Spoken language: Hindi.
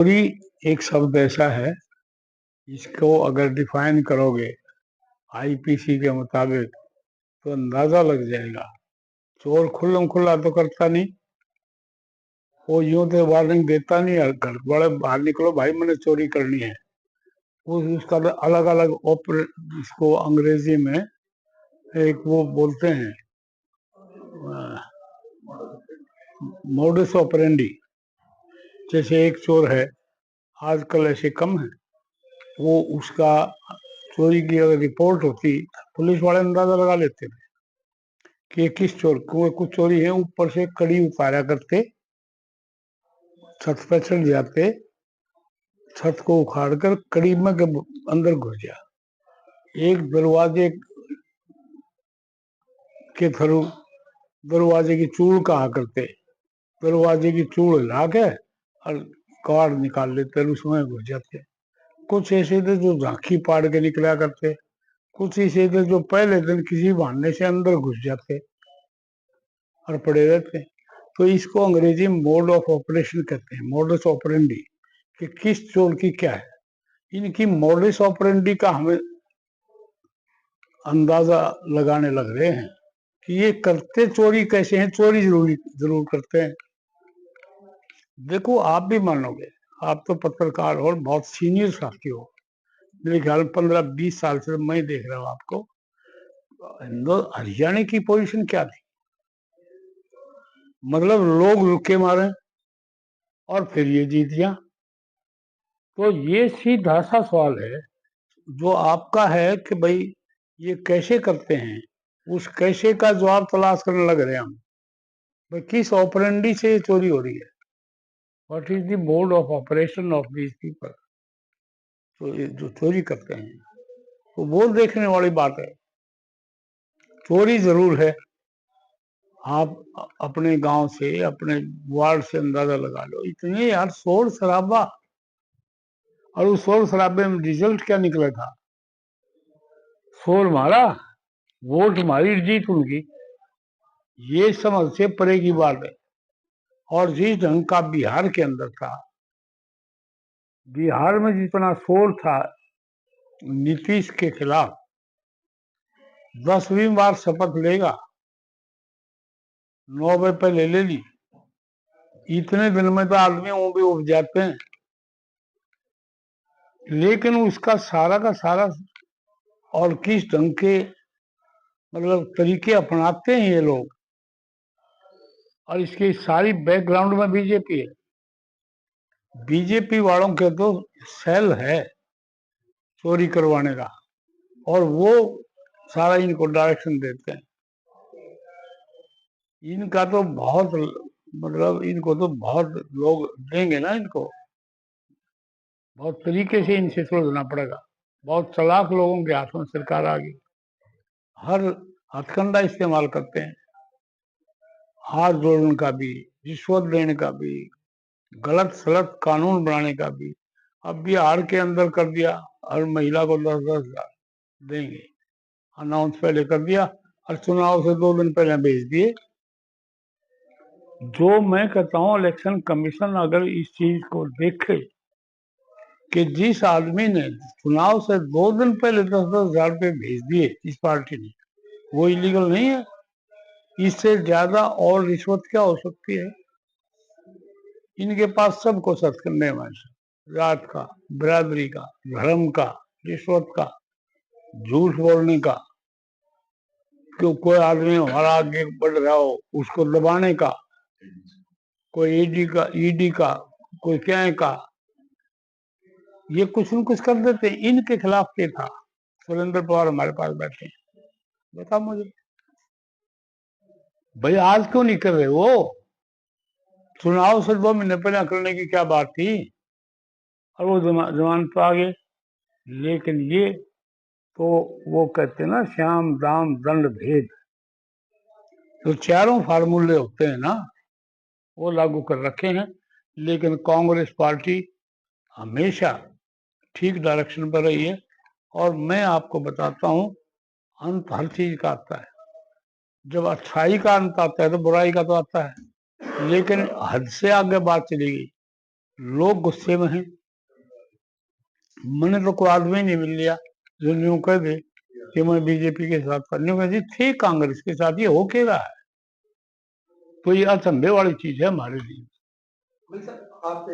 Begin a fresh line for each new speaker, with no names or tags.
चोरी एक शब्द ऐसा है, इसको अगर डिफाइन करोगे आईपीसी के मुताबिक तो अंदाजा लग जाएगा। चोर खुल्लम खुल्ला तो करता नहीं, वो यूं तो वार्निंग देता नहीं, घर वाले बाहर निकलो भाई मैंने चोरी करनी है। वो उसका अलग अलग इसको अंग्रेजी में एक वो बोलते हैं मोडस ऑपरेंडी। जैसे एक चोर है, आजकल ऐसे कम है, वो उसका चोरी की अगर रिपोर्ट होती पुलिस वाले अंदाजा लगा लेते थे कि किस चोर को कुछ चोरी है। ऊपर से कड़ी उतारा करते, छत पे चढ़ जाते, छत को उखाड़ कर कड़ी में अंदर घुस गया। एक दरवाजे के थ्रू दरवाजे की चूड़ कहा करते, दरवाजे की चूड़ हिला के और कार्ड निकाल लेते और उसमें घुस जाते। कुछ ऐसे थे जो झांकी पाड़ के निकला करते, कुछ ऐसे थे जो पहले दिन किसी बहाने से अंदर घुस जाते और पड़े रहते। तो इसको अंग्रेजी में मोड ऑफ ऑपरेशन कहते हैं, मोडस ऑपरेंडी, कि किस चोर की क्या है। इनकी मोडस ऑपरेंडी का हमें अंदाजा लगाने लग रहे हैं कि ये करते चोरी कैसे हैं। चोरी जरूर करते हैं। देखो, आप भी मानोगे, आप तो पत्रकार हो, बहुत सीनियर साथी हो, मेरे ख्याल 15-20 साल से मैं देख रहा हूँ आपको। हरियाणा की पोजीशन क्या थी? मतलब लोग रुके मारे और फिर ये जीत गया। तो ये सीधा सा सवाल है जो आपका है कि भाई ये कैसे करते हैं, उस कैसे का जवाब तलाश करने लग रहे हैं हम। भाई किस ऑपरेंडी से ये चोरी हो रही है, what is the mode of operation of these people, तो ये जो चोरी करते हैं, तो वो देखने वाली बात है। चोरी जरूर है। आप अपने गांव से, अपने वार्ड से अंदाजा लगा लो, इतने यार शोर शराबा, और उस शोर शराबे में रिजल्ट क्या निकला था? शोर मारा, वोट मारी, जीत उनकी। ये समझ से परे की बात है। और जिस ढंग का बिहार के अंदर था, बिहार में जितना शोर था नीतीश के खिलाफ, 10वीं बार शपथ लेगा, 9 पहले ले ली, इतने दिन में तो आदमी वो भी उब जाते हैं। लेकिन उसका सारा का सारा और किस ढंग के मतलब तरीके अपनाते हैं ये लोग, और इसकी सारी बैकग्राउंड में बीजेपी है। बीजेपी वालों के तो सेल है चोरी करवाने का, और वो सारा इनको डायरेक्शन देते हैं। इनका तो बहुत मतलब इनको तो बहुत लोग देंगे ना, इनको बहुत तरीके से इनसे सुलझना पड़ेगा। बहुत चालाक लोगों के हाथ में सरकार आ गई, हर हथकंडा इस्तेमाल करते हैं, हाथ जोड़ने का भी, रिश्वत देने का भी, गलत सलत कानून बनाने का भी। अब बिहार के अंदर कर दिया, हर महिला को 10-10 हजार देंगे, अनाउंस पहले कर दिया और चुनाव से 2 दिन पहले भेज दिए। जो मैं कहता हूँ इलेक्शन कमीशन अगर इस चीज को देखे कि जिस आदमी ने चुनाव से 2 दिन पहले 10-10 हजार रुपये भेज दिए इस पार्टी ने, वो इलीगल नहीं है? इससे ज्यादा और रिश्वत क्या हो सकती है? इनके पास सब कुछ हथकंडे में, जात का, बिरादरी का, धर्म का, रिश्वत का, झूठ बोलने का, कि कोई आदमी हमारा आगे बढ़ रहा हो उसको दबाने का, कोई ईडी का, कोई क्या का, ये कुछ न कुछ कर देते। इनके खिलाफ क्या था? सुरेंद्र पवार हमारे पास बैठे हैं, बताओ मुझे भाई, आज क्यों नहीं कर रहे वो? चुनाव से 2 महीने पहले करने की क्या बात थी? और वो जमानत पे आ गए। लेकिन ये तो वो कहते हैं ना, श्याम दाम दंड भेद, तो चारों फार्मूले होते हैं ना, वो लागू कर रखे हैं। लेकिन कांग्रेस पार्टी हमेशा ठीक डायरेक्शन पर रही है। और मैं आपको बताता हूं, अंत हर चीज का आता है। जब अच्छाई का अंत आता है तो बुराई का तो आता है, लेकिन हद से आगे बात चली गई। लोग गुस्से में हैं। मैंने तो कोई आदमी नहीं मिल लिया जो यूं कह दे कि मैं बीजेपी के साथ करने थे, कांग्रेस के साथ, ये हो के रहा है। तो ये असंदेह वाली चीज है हमारे लिए।
भाई साहब, आप